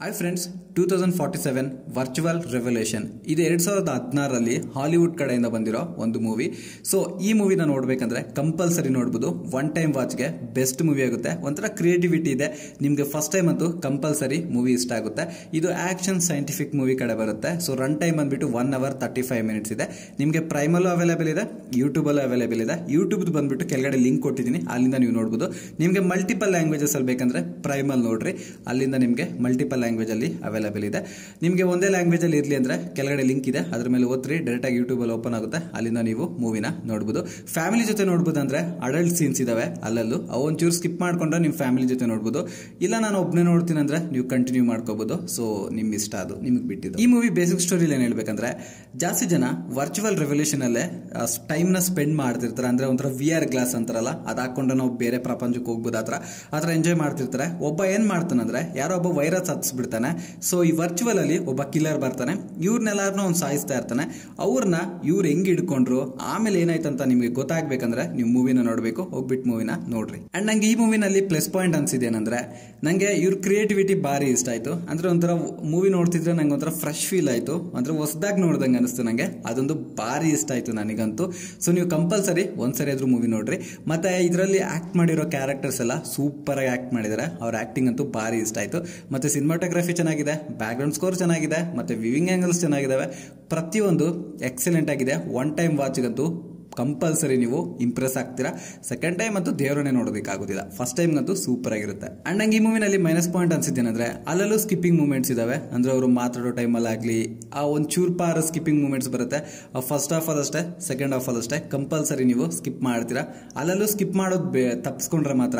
Hi friends, 2047 virtual revolution ಇದು 2016ರಲ್ಲಿ Hollywood ಕಡೆಯಿಂದ ಬಂದಿರೋ ಒಂದು ಮೂವಿ. ಸೊ ಈ ಮೂವಿನ ನೋಡ್ಬೇಕಂದ್ರೆ ಕಂಪಲ್ಸರಿ ನೋಡ್ಬೋದು. ಒನ್ ಟೈಮ್ ವಾಚ್ಗೆ ಬೆಸ್ಟ್ ಮೂವಿ ಆಗುತ್ತೆ. ಒಂಥರ ಕ್ರಿಯೇಟಿವಿಟಿ ಇದೆ. ನಿಮಗೆ ಫಸ್ಟ್ ಟೈಮ್ ಅಂತೂ ಕಂಪಲ್ಸರಿ ಮೂವಿ ಇಷ್ಟ ಆಗುತ್ತೆ. ಇದು ಆಕ್ಷನ್ ಸೈಂಟಿಫಿಕ್ ಮೂವಿ ಕಡೆ ಬರುತ್ತೆ. ಸೊ ರನ್ ಟೈಮ್ ಬಂದ್ಬಿಟ್ಟು 1 hour 35 minutes ಇದೆ. ನಿಮಗೆ ಪ್ರೈಮಲ್ಲೂ ಅವೈಲೇಬಲ್ ಇದೆ, ಯೂಟ್ಯೂಬಲ್ಲೂ ಅವೈಲೇಬಲ್ ಇದೆ. ಯೂಟ್ಯೂಬ್ ಬಂದ್ಬಿಟ್ಟು ಕೆಳಗಡೆ ಲಿಂಕ್ ಕೊಟ್ಟಿದ್ದೀನಿ, ಅಲ್ಲಿಂದ ನೀವು ನೋಡ್ಬೋದು. ನಿಮಗೆ ಮಲ್ಟಿಪಲ್ ಲ್ಯಾಂಗ್ವೇಜಸ್ ಅಲ್ಲಿ ಬೇಕಂದ್ರೆ ಪ್ರೈಮಲ್ ನೋಡ್ರಿ, ಅಲ್ಲಿಂದ ನಿಮಗೆ ಮಲ್ಟಿಪಲ್ ಲ್ಯಾಂಗ್ವೇಜ್ ಅಲ್ಲಿ ಅವೈಲೇಬಲ್ ಇದೆ. ನಿಮಗೆ ಒಂದೇ ಲ್ಯಾಂಗ್ವೇಜ್ ಅಲ್ಲಿ ಇರಲಿ ಅಂದ್ರೆ ಕೆಳಗಡೆ ಲಿಂಕ್ ಇದೆ, ಅದ್ರ ಮೇಲೆ ಓದ್ರಿ, ಡೈರೆಕ್ಟ್ ಆಗಿ ಯೂಟ್ಯೂಬ್ ಅಲ್ಲಿ ಓಪನ್ ಆಗುತ್ತೆ, ಅಲ್ಲಿಂದ ನೀವು ಮೂವಿನ ನೋಡಬಹುದು. ಫ್ಯಾಮಿಲಿ ಜೊತೆ ನೋಡಬಹುದು ಅಂದ್ರೆ ಅಡಲ್ಟ್ ಸೀನ್ಸ್ ಇದಾವೆ ಅಲ್ಲಲ್ಲೂ, ಅವು ಒಂಚೂರು ಸ್ಕಿಪ್ ಮಾಡ್ಕೊಂಡ್ರೆ ನಿಮ್ಮ ಫ್ಯಾಮಿಲಿ ಜೊತೆ ನೋಡಬಹುದು. ಇಲ್ಲ ನಾನು ಒಬ್ಬನೇ ನೋಡ್ತೀನಿ ಅಂದ್ರೆ ನೀವು ಕಂಟಿನ್ಯೂ ಮಾಡ್ಕೋಬಹುದು. ಸೊ ನಿಮ್ ಇಷ್ಟ, ಅದು ನಿಮ್ಗೆ ಬಿಟ್ಟಿದ್ದು. ಈ ಮೂವಿ ಬೇಸಿಕ್ ಸ್ಟೋರಿ ಏನ್ ಹೇಳ್ಬೇಕಂದ್ರೆ, ಜಾಸ್ತಿ ಜನ ವರ್ಚುವಲ್ ರೆವಲ್ಯೂಷನ್ ಅಲ್ಲೇ ಟೈಮ್ ನ ಸ್ಪೆಂಡ್ ಮಾಡ್ತಿರ್ತಾರೆ. ಅಂದ್ರೆ ಒಂಥರ VR ಗ್ಲಾಸ್ ಅಂತಾರಲ್ಲ, ಅದ್ ಹಾಕೊಂಡು ನಾವು ಬೇರೆ ಪ್ರಪಂಚಕ್ಕೆ ಹೋಗ್ಬೋದು, ಆತರ ಎಂಜಾಯ್ ಮಾಡ್ತಿರ್ತಾರೆ. ಒಬ್ಬ ಏನ್ ಮಾಡ್ತಾನಂದ್ರೆ, ಯಾರೋ ಒಬ್ಬ ವೈರಸ್ ಹತ್ಸ್ಬಿಡ್ತಾನೆ. ಸೊ ಈ ವರ್ಚುವಲ್ ಅಲ್ಲಿ ಒಬ್ಬ ಕಿಲ್ಲರ್ ಬರ್ತಾನೆ, ಇವ್ರನ್ನೆಲ್ಲಾರನ್ನೂ ಅವ್ನು ಸಾಯಿಸ್ತಾ ಇರ್ತಾನೆ. ಅವ್ರನ್ನ ಇವ್ರು ಹೆಂಗ್ ಹಿಡ್ಕೊಂಡ್ರು, ಆಮೇಲೆ ಏನಾಯ್ತಂತ ನಿಮ್ಗೆ ಗೊತ್ತಾಗ್ಬೇಕಂದ್ರೆ ನೀವು ಮೂವಿನ ನೋಡ್ಬೇಕು. ಹೋಗ್ಬಿಟ್ಟು ಮೂವಿನ ನೋಡ್ರಿ. ಅಂಡ್ ನಂಗೆ ಈ ಮೂವಿನಲ್ಲಿ ಪ್ಲಸ್ ಪಾಯಿಂಟ್ ಅನ್ಸಿದೇನಂದ್ರೆ, ನಂಗೆ ಇವ್ರ ಕ್ರಿಯೇಟಿವಿಟಿ ಬಾರಿ ಇಷ್ಟ ಆಯ್ತು. ಅಂದ್ರೆ ಒಂಥರ ಮೂವಿ ನೋಡ್ತಿದ್ರೆ ನಂಗೆ ಒಂಥರ ಫ್ರೆಶ್ ಫೀಲ್ ಆಯ್ತು, ಅಂದ್ರೆ ಹೊಸದಾಗಿ ನೋಡ್ದಂಗೆ ಅನಿಸ್ತು ನಂಗೆ. ಅದೊಂದು ಬಾರಿ ಇಷ್ಟ ಆಯ್ತು ನನಗಂತೂ. ಸೊ ನೀವು ಕಂಪಲ್ಸರಿ ಒಂದ್ಸರಿ ಆದ್ರೂ ಮೂವಿ ನೋಡ್ರಿ. ಮತ್ತೆ ಇದರಲ್ಲಿ ಆಕ್ಟ್ ಮಾಡಿರೋ ಕ್ಯಾರೆಕ್ಟರ್ಸ್ ಎಲ್ಲ ಸೂಪರ್ ಆಗಿ ಆಕ್ಟ್ ಮಾಡಿದ್ದಾರೆ. ಅವ್ರ ಆಕ್ಟಿಂಗ್ ಅಂತೂ ಬಾರಿ ಇಷ್ಟ ಆಯ್ತು. ಮತ್ತೆ ಸಿನಿಮಾಟೋಗ್ರಫಿ ಚೆನ್ನಾಗಿದೆ, ಬ್ಯಾಕ್ ಗ್ರೌಂಡ್ ಸ್ಕೋರ್ ಚೆನ್ನಾಗಿದೆ, ಮತ್ತೆ ವಿವಿಂಗ್ ಆಂಗಲ್ಸ್ ಚೆನ್ನಾಗಿದಾವೆ. ಪ್ರತಿಯೊಂದು ಎಕ್ಸಲೆಂಟ್ ಆಗಿದೆ. ಒನ್ ಟೈಮ್ ವಾಚ್ಗಂತೂ ಕಂಪಲ್ಸರಿ ನೀವು ಇಂಪ್ರೆಸ್ ಆಗ್ತೀರಾ. ಸೆಕೆಂಡ್ ಟೈಮ್ ಅಂತೂ ದೇವರನ್ನೇ ನೋಡೋದಕ್ಕಾಗೋದಿಲ್ಲ. ಫಸ್ಟ್ ಟೈಮ್ ಅಂತೂ ಸೂಪರ್ ಆಗಿರುತ್ತೆ. ಅಂಡ್ ನಂಗೆ ಈ ಮೂವಿನಲ್ಲಿ ಮೈನಸ್ ಪಾಯಿಂಟ್ ಅನ್ಸಿದ್ದೇನೆಂದ್ರೆ, ಅಲ್ಲಲ್ಲೂ ಸ್ಕಿಪ್ಪಿಂಗ್ ಮೂಮೆಂಟ್ಸ್ ಇದಾವೆ. ಅಂದ್ರೆ ಅವರು ಮಾತಾಡೋ ಟೈಮಲ್ಲಿ ಆಗ್ಲಿ, ಆ ಒಂದು ಚೂರ್ಪಾರ ಸ್ಕಿಪ್ಪಿಂಗ್ ಮೂಮೆಂಟ್ಸ್ ಬರುತ್ತೆ. ಫಸ್ಟ್ ಹಾಫ್ ಅಲ್ಲಷ್ಟೇ, ಸೆಕೆಂಡ್ ಹಾಫ್ ಅಲ್ಲಷ್ಟೇ ಕಂಪಲ್ಸರಿ ನೀವು ಸ್ಕಿಪ್ ಮಾಡ್ತೀರಾ. ಅಲ್ಲಲ್ಲೂ ಸ್ಕಿಪ್ ಮಾಡೋದು ತಪ್ಪಿಸ್ಕೊಂಡ್ರೆ ಮಾತ್ರ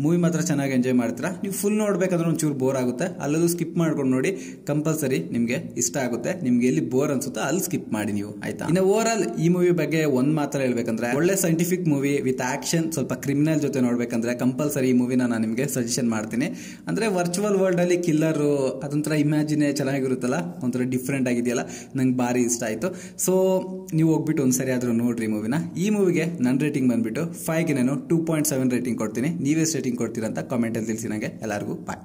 ಮೂವಿ ಮಾತ್ರ ಚೆನ್ನಾಗಿ ಎಂಜಾಯ್ ಮಾಡ್ತೀರಾ. ನೀವು ಫುಲ್ ನೋಡ್ಬೇಕಾದ್ರೆ ಒಂದು ಚೂರು ಬೋರ್ ಆಗುತ್ತೆ. ಅಲ್ಲಲ್ಲೂ ಸ್ಕಿಪ್ ಮಾಡ್ಕೊಂಡು ನೋಡಿ, ಕಂಪಲ್ಸರಿ ನಿಮ್ಗೆ ಇಷ್ಟ ಆಗುತ್ತೆ. ನಿಮ್ಗೆ ಎಲ್ಲಿ ಬೋರ್ ಅನ್ಸುತ್ತೋ ಅಲ್ಲಿ ಸ್ಕಿಪ್ ಮಾಡಿ ನೀವು, ಆಯ್ತಾ. ಇನ್ನು ಓವರ್ ಆಲ್ ಈ ಮೂವಿ ಬಗ್ಗೆ ಒಂದ್ ಮಾತ್ರ ಹೇಳ್ಬೇಕಂದ್ರೆ, ಒಳ್ಳೆ ಸೈಂಟಿಫಿಕ್ ಮೂವಿ ವಿತ್ ಆಕ್ಷನ್, ಸ್ವಲ್ಪ ಕ್ರಿಮಿನಲ್ ಜೊತೆ ನೋಡ್ಬೇಕಂದ್ರೆ ಕಂಪಲ್ಸರಿ ಈ ಮೂವಿನ ನಾನು ನಿಮಗೆ ಸಜೆಷನ್ ಮಾಡ್ತೀನಿ. ಅಂದ್ರೆ ವರ್ಚುವಲ್ ವರ್ಲ್ಡ್ ಅಲ್ಲಿ ಕಿಲ್ಲರ್ ಅದೊಂಥರ ಇಮ್ಯಾಜಿನೇ ಚೆನ್ನಾಗಿರುತ್ತಲ್ಲ, ಒಂಥರ ಡಿಫ್ರೆಂಟ್ ಆಗಿದೆಯಲ್ಲ, ನಂಗೆ ಭಾರಿ ಇಷ್ಟ ಆಯ್ತು. ಸೊ ನೀವು ಹೋಗ್ಬಿಟ್ಟು ಒಂದ್ಸರಿ ಆದ್ರೂ ನೋಡ್ರಿ ಮೂವಿನ. ಈ ಮೂವಿಗೆ ನನ್ನ ರೇಟಿಂಗ್ ಬಂದ್ಬಿಟ್ಟು 5ಗೆ ನಾನು 2.7 ರೇಟಿಂಗ್ ಕೊಡ್ತೀನಿ. ನೀವೇ ರೇಟಿಂಗ್ ಕೊಡ್ತೀರಾ ಅಂತ ಕಾಮೆಂಟ್ ಅಲ್ಲಿ ತಿಳಿಸಿ ನನಗೆ. ಎಲ್ಲರಿಗೂ ಬಾಯ್.